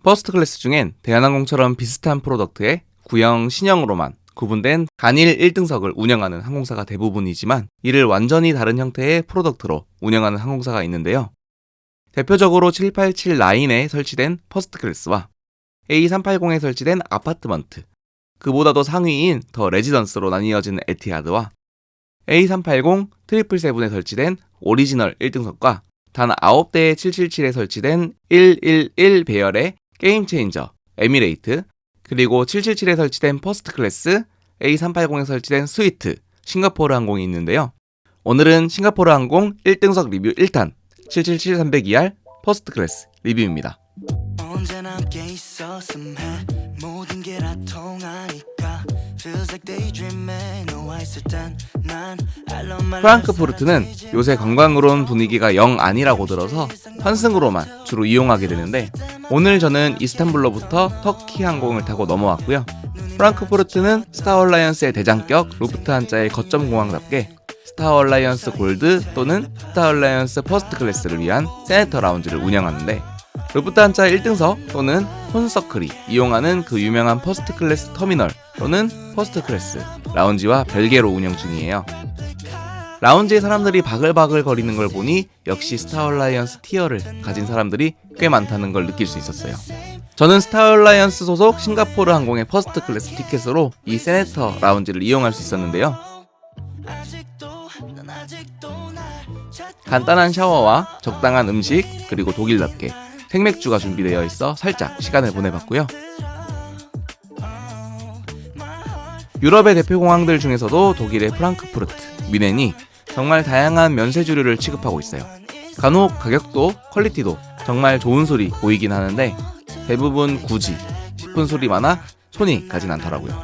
퍼스트 클래스 중엔 대한항공처럼 비슷한 프로덕트에 구형, 신형으로만 구분된 단일 1등석을 운영하는 항공사가 대부분이지만 이를 완전히 다른 형태의 프로덕트로 운영하는 항공사가 있는데요. 대표적으로 787 라인에 설치된 퍼스트 클래스와 A380에 설치된 아파트먼트, 그보다도 상위인 더 레지던스로 나뉘어진 에티하드와 A380, 777에 설치된 오리지널 1등석과 단 9대의 777에 설치된 111 배열의 게임 체인저, 에미레이트, 그리고 777에 설치된 퍼스트 클래스, A380에 설치된 스위트, 싱가포르 항공이 있는데요. 오늘은 싱가포르 항공 1등석 리뷰 1탄 777-300ER 퍼스트 클래스 리뷰입니다. 프랑크푸르트는 요새 관광으로는 분위기가 영 아니라고 들어서 환승으로만 주로 이용하게 되는데, 오늘 저는 이스탄불로부터 터키 항공을 타고 넘어왔고요. 프랑크푸르트는 스타어라이언스의 대장격 루프트한자의 거점 공항답게 스타어라이언스 골드 또는 스타어라이언스 퍼스트 클래스를 위한 세네터 라운지를 운영하는데, 루프트한자 1등석 또는 폰서클이 이용하는 그 유명한 퍼스트 클래스 터미널 또는 퍼스트 클래스 라운지와 별개로 운영 중이에요. 라운지에 사람들이 바글바글 거리는 걸 보니 역시 스타어라이언스 티어를 가진 사람들이 꽤 많다는 걸 느낄 수 있었어요. 저는 스타어라이언스 소속 싱가포르 항공의 퍼스트 클래스 티켓으로 이 세네터 라운지를 이용할 수 있었는데요. 간단한 샤워와 적당한 음식, 그리고 독일답게 생맥주가 준비되어 있어 살짝 시간을 보내봤고요. 유럽의 대표 공항들 중에서도 독일의 프랑크푸르트, 뮌헨이 정말 다양한 면세주류를 취급하고 있어요. 간혹 가격도 퀄리티도 정말 좋은 술이 보이긴 하는데 대부분 굳이 싶은 술이 많아 손이 가진 않더라고요.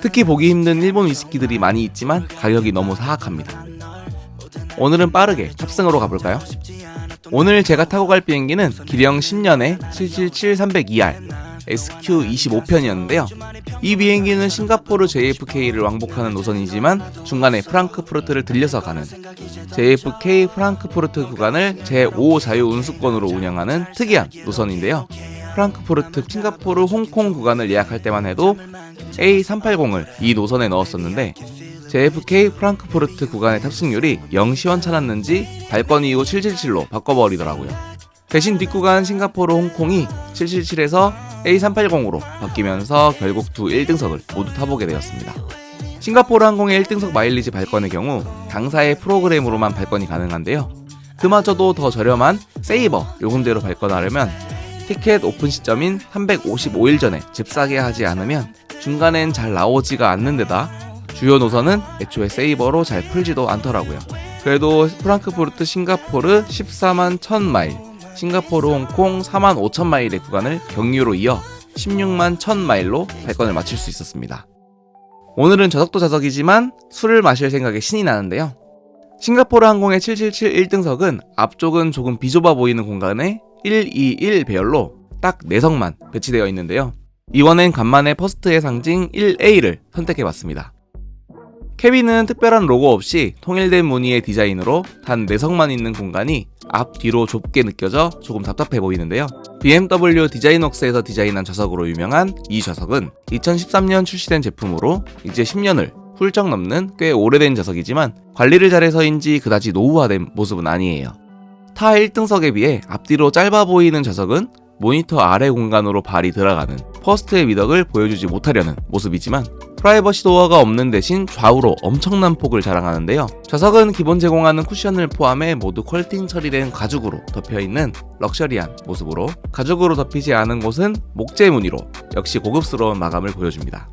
특히 보기 힘든 일본 위스키들이 많이 있지만 가격이 너무 사악합니다. 오늘은 빠르게 탑승으로 가볼까요? 오늘 제가 타고 갈 비행기는 기령 10년의 777-300ER SQ25편이었는데요. 이 비행기는 싱가포르 JFK를 왕복하는 노선이지만 중간에 프랑크푸르트를 들려서 가는 JFK 프랑크푸르트 구간을 제5 자유운수권으로 운영하는 특이한 노선인데요. 프랑크푸르트, 싱가포르, 홍콩 구간을 예약할 때만 해도 A380을 이 노선에 넣었었는데 JFK 프랑크푸르트 구간의 탑승률이 영 시원찮았는지 발권 이후 777로 바꿔버리더라고요. 대신 뒷구간 싱가포르, 홍콩이 777에서 A380으로 바뀌면서 결국 두 1등석을 모두 타보게 되었습니다. 싱가포르 항공의 1등석 마일리지 발권의 경우 당사의 프로그램으로만 발권이 가능한데요. 그마저도 더 저렴한 세이버 요금제로 발권하려면 티켓 오픈 시점인 355일 전에 잽싸게 하지 않으면 중간엔 잘 나오지가 않는 데다 주요 노선은 애초에 세이버로 잘 풀지도 않더라고요. 그래도 프랑크푸르트 싱가포르 14만 1000마일, 싱가포르 홍콩 4만 5천 마일의 구간을 경유로 이어 16만 1000마일로 발권을 마칠 수 있었습니다. 오늘은 저석도 저석이지만 술을 마실 생각에 신이 나는데요. 싱가포르 항공의 777 1등석은 앞쪽은 조금 비좁아 보이는 공간에 121 배열로 딱 4석만 배치되어 있는데요. 이번엔 간만에 퍼스트의 상징 1A를 선택해봤습니다. 캐빈은 특별한 로고 없이 통일된 무늬의 디자인으로 단 4석만 있는 공간이 앞뒤로 좁게 느껴져 조금 답답해 보이는데요. BMW 디자인웍스에서 디자인한 좌석으로 유명한 이 좌석은 2013년 출시된 제품으로 이제 10년을 훌쩍 넘는 꽤 오래된 좌석이지만 관리를 잘해서인지 그다지 노후화된 모습은 아니에요. 타 1등석에 비해 앞뒤로 짧아 보이는 좌석은 모니터 아래 공간으로 발이 들어가는 퍼스트의 미덕을 보여주지 못하려는 모습이지만 프라이버시 도어가 없는 대신 좌우로 엄청난 폭을 자랑하는데요. 좌석은 기본 제공하는 쿠션을 포함해 모두 퀄팅 처리된 가죽으로 덮여있는 럭셔리한 모습으로 가죽으로 덮이지 않은 곳은 목재 무늬로 역시 고급스러운 마감을 보여줍니다.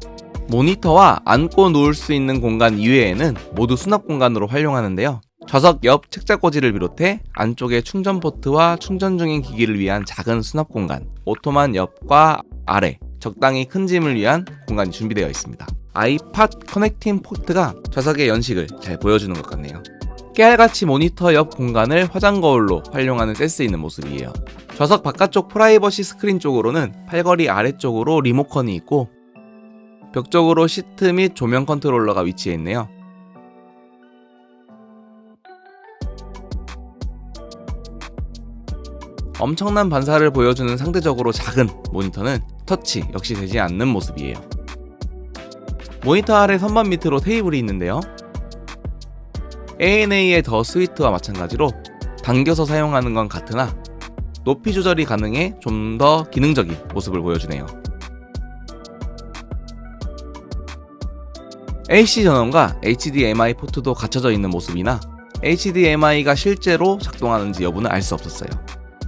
모니터와 앉고 누울 수 있는 공간 이외에는 모두 수납 공간으로 활용하는데요. 좌석 옆 책자꽂이를 비롯해 안쪽에 충전 포트와 충전 중인 기기를 위한 작은 수납 공간, 오토만 옆과 아래 적당히 큰 짐을 위한 공간이 준비되어 있습니다. 아이팟 커넥팅 포트가 좌석의 연식을 잘 보여주는 것 같네요. 깨알같이 모니터 옆 공간을 화장 거울로 활용하는 센스 있는 모습이에요. 좌석 바깥쪽 프라이버시 스크린 쪽으로는 팔걸이 아래쪽으로 리모컨이 있고 벽 쪽으로 시트 및 조명 컨트롤러가 위치해 있네요. 엄청난 반사를 보여주는 상대적으로 작은 모니터는 터치 역시 되지 않는 모습이에요. 모니터 아래 선반 밑으로 테이블이 있는데요. ANA의 더 스위트와 마찬가지로 당겨서 사용하는 건 같으나 높이 조절이 가능해 좀 더 기능적인 모습을 보여주네요. AC 전원과 HDMI 포트도 갖춰져 있는 모습이나 HDMI가 실제로 작동하는지 여부는 알 수 없었어요.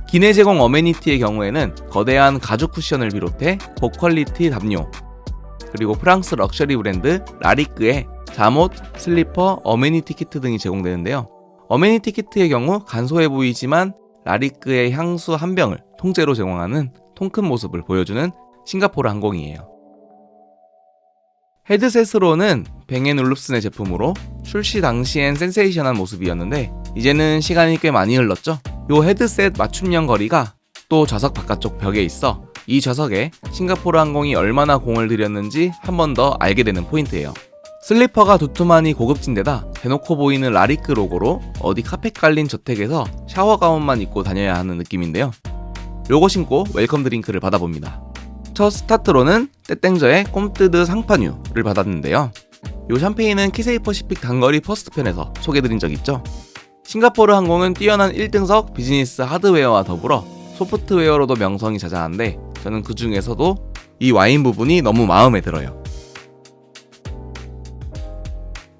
기내 제공 어메니티의 경우에는 거대한 가죽 쿠션을 비롯해 고퀄리티 담요, 그리고 프랑스 럭셔리 브랜드 라리크의 잠옷, 슬리퍼, 어메니티 키트 등이 제공되는데요. 어메니티 키트의 경우 간소해 보이지만 라리크의 향수 한 병을 통째로 제공하는 통큰 모습을 보여주는 싱가포르 항공이에요. 헤드셋으로는 뱅앤올룹슨의 제품으로 출시 당시엔 센세이션한 모습이었는데 이제는 시간이 꽤 많이 흘렀죠. 요 헤드셋 맞춤형 거리가 또 좌석 바깥쪽 벽에 있어 이 좌석에 싱가포르 항공이 얼마나 공을 들였는지 한 번 더 알게 되는 포인트예요. 슬리퍼가 두툼하니 고급진데다 대놓고 보이는 라리크 로고로 어디 카펫 깔린 저택에서 샤워 가운만 입고 다녀야 하는 느낌인데요. 요거 신고 웰컴 드링크를 받아봅니다. 첫 스타트로는 떼땡저의 꼼뜨드 상파뉴를 받았는데요. 요 샴페인은 키세이 퍼시픽 단거리 퍼스트편에서 소개드린 적 있죠. 싱가포르 항공은 뛰어난 1등석 비즈니스 하드웨어와 더불어 소프트웨어로도 명성이 자자한데 저는 그 중에서도 이 와인 부분이 너무 마음에 들어요.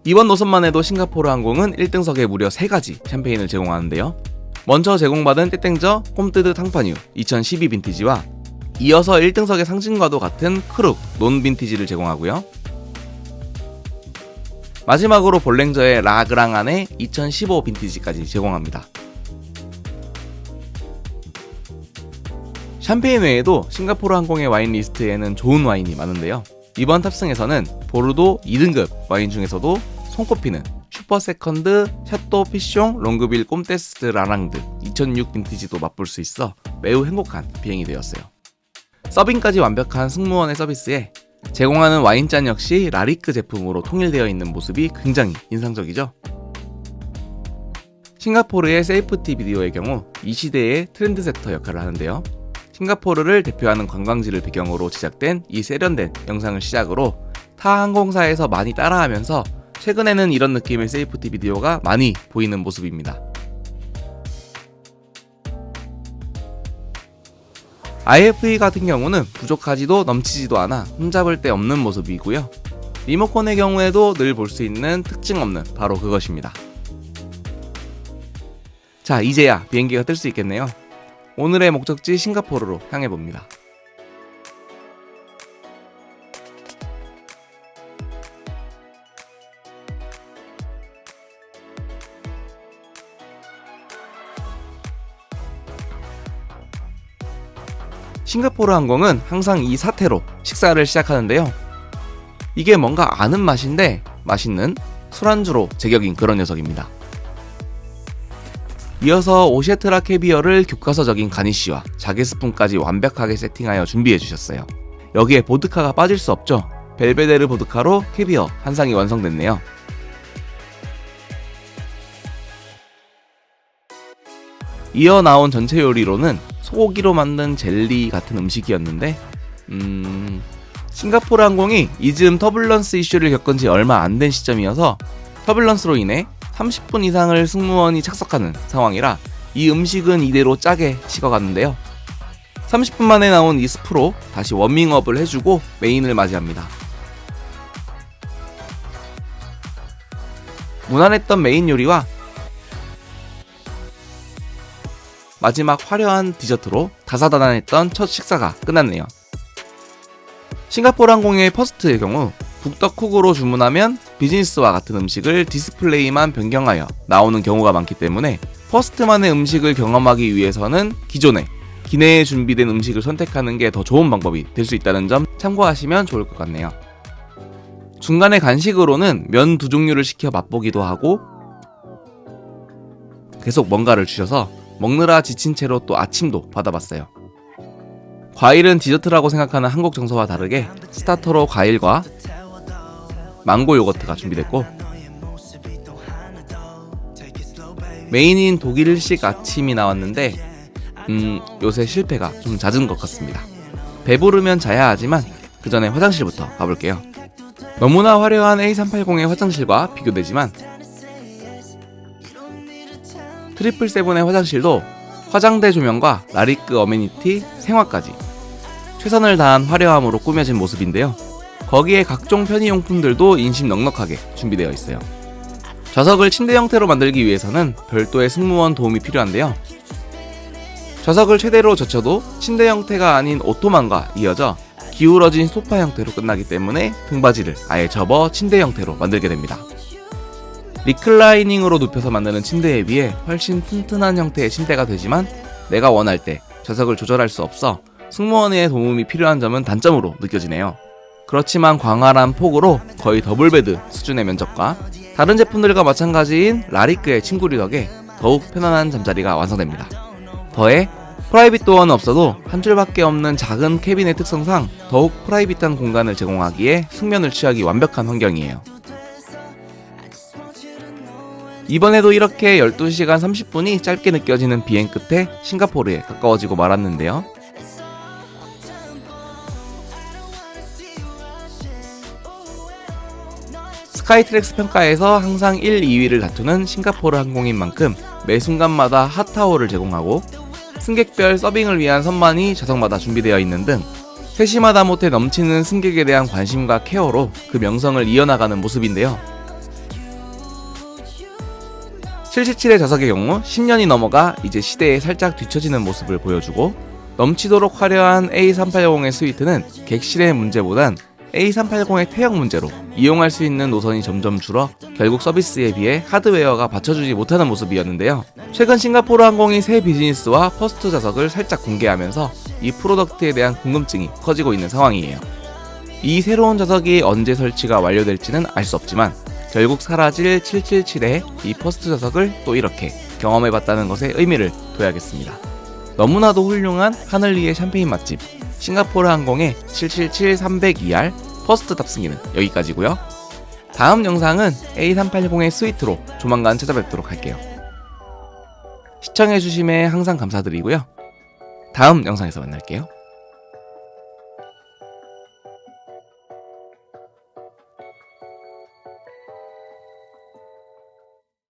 이번 노선만 해도 싱가포르 항공은 1등석에 무려 3가지 샴페인을 제공하는데요. 먼저 제공받은 떼땡저 꼼뜨드 상파뉴 2012 빈티지와 이어서 1등석의 상징과도 같은 크룩 논 빈티지를 제공하고요. 마지막으로 볼랭저의 라그랑안의 2015 빈티지까지 제공합니다. 샴페인 외에도 싱가포르 항공의 와인 리스트에는 좋은 와인이 많은데요. 이번 탑승에서는 보르도 2등급 와인 중에서도 손꼽히는 슈퍼 세컨드 샤또 피숑 롱그빌 꼼테스 라랑드 2006 빈티지도 맛볼 수 있어 매우 행복한 비행이 되었어요. 서빙까지 완벽한 승무원의 서비스에 제공하는 와인잔 역시 라리크 제품으로 통일되어 있는 모습이 굉장히 인상적이죠. 싱가포르의 세이프티 비디오의 경우 이 시대의 트렌드세터 역할을 하는데요. 싱가포르를 대표하는 관광지를 배경으로 제작된 이 세련된 영상을 시작으로 타 항공사에서 많이 따라하면서 최근에는 이런 느낌의 세이프티 비디오가 많이 보이는 모습입니다. IFE 같은 경우는 부족하지도 넘치지도 않아 흠잡을 데 없는 모습이고요. 리모컨의 경우에도 늘 볼 수 있는 특징 없는 바로 그것입니다. 자, 이제야 비행기가 뜰 수 있겠네요. 오늘의 목적지 싱가포르로 향해봅니다. 싱가포르 항공은 항상 이 사태로 식사를 시작하는데요. 이게 뭔가 아는 맛인데 맛있는 술안주로 제격인 그런 녀석입니다. 이어서 오셰트라 캐비어를 교과서적인 가니쉬와 자개 스푼까지 완벽하게 세팅하여 준비해주셨어요. 여기에 보드카가 빠질 수 없죠. 벨베데르 보드카로 캐비어 한 상이 완성됐네요. 이어 나온 전체 요리로는 소고기로 만든 젤리 같은 음식이었는데 싱가포르 항공이 이즈음 터뷸런스 이슈를 겪은 지 얼마 안 된 시점이어서 터뷸런스로 인해 30분 이상을 승무원이 착석하는 상황이라 이 음식은 이대로 짜게 식어갔는데요. 30분 만에 나온 이 스프로 다시 워밍업을 해주고 메인을 맞이합니다. 무난했던 메인 요리와 마지막 화려한 디저트로 다사다난했던 첫 식사가 끝났네요. 싱가포르 항공의 퍼스트의 경우 북덕쿡으로 주문하면 비즈니스와 같은 음식을 디스플레이만 변경하여 나오는 경우가 많기 때문에 퍼스트만의 음식을 경험하기 위해서는 기존에 기내에 준비된 음식을 선택하는 게 더 좋은 방법이 될 수 있다는 점 참고하시면 좋을 것 같네요. 중간에 간식으로는 면 2종류를 시켜 맛보기도 하고 계속 뭔가를 주셔서 먹느라 지친 채로 또 아침도 받아봤어요. 과일은 디저트라고 생각하는 한국 정서와 다르게 스타터로 과일과 망고 요거트가 준비됐고 메인인 독일식 아침이 나왔는데 요새 실패가 좀 잦은 것 같습니다. 배부르면 자야 하지만 그 전에 화장실부터 가볼게요. 너무나 화려한 A380의 화장실과 비교되지만 트리플세븐의 화장실도 화장대 조명과 라리크 어메니티, 생화까지 최선을 다한 화려함으로 꾸며진 모습인데요. 거기에 각종 편의용품들도 인심 넉넉하게 준비되어 있어요. 좌석을 침대 형태로 만들기 위해서는 별도의 승무원 도움이 필요한데요. 좌석을 최대로 젖혀도 침대 형태가 아닌 오토만과 이어져 기울어진 소파 형태로 끝나기 때문에 등받이를 아예 접어 침대 형태로 만들게 됩니다. 리클라이닝으로 눕혀서 만드는 침대에 비해 훨씬 튼튼한 형태의 침대가 되지만 내가 원할 때 좌석을 조절할 수 없어 승무원의 도움이 필요한 점은 단점으로 느껴지네요. 그렇지만 광활한 폭으로 거의 더블베드 수준의 면적과 다른 제품들과 마찬가지인 라리크의 침구리 덕에 더욱 편안한 잠자리가 완성됩니다. 더해 프라이빗 도어는 없어도 한 줄밖에 없는 작은 캐빈의 특성상 더욱 프라이빗한 공간을 제공하기에 숙면을 취하기 완벽한 환경이에요. 이번에도 이렇게 12시간 30분이 짧게 느껴지는 비행 끝에 싱가포르에 가까워지고 말았는데요. 스카이트랙스 평가에서 항상 1, 2위를 다투는 싱가포르 항공인 만큼 매 순간마다 핫타워를 제공하고 승객별 서빙을 위한 선반이 좌석마다 준비되어 있는 등 세심하다 못해 넘치는 승객에 대한 관심과 케어로 그 명성을 이어나가는 모습인데요. 777의 좌석의 경우 10년이 넘어가 이제 시대에 살짝 뒤처지는 모습을 보여주고 넘치도록 화려한 A380의 스위트는 객실의 문제보단 A380의 태형 문제로 이용할 수 있는 노선이 점점 줄어 결국 서비스에 비해 하드웨어가 받쳐주지 못하는 모습이었는데요. 최근 싱가포르 항공이 새 비즈니스와 퍼스트 좌석을 살짝 공개하면서 이 프로덕트에 대한 궁금증이 커지고 있는 상황이에요. 이 새로운 좌석이 언제 설치가 완료될지는 알 수 없지만 결국 사라질 777의 이 퍼스트 좌석을 또 이렇게 경험해봤다는 것에 의미를 둬야겠습니다. 너무나도 훌륭한 하늘 위의 샴페인 맛집 싱가포르 항공의 777-300ER 퍼스트 탑승기는 여기까지고요. 다음 영상은 A380의 스위트로 조만간 찾아뵙도록 할게요. 시청해주심에 항상 감사드리고요. 다음 영상에서 만날게요.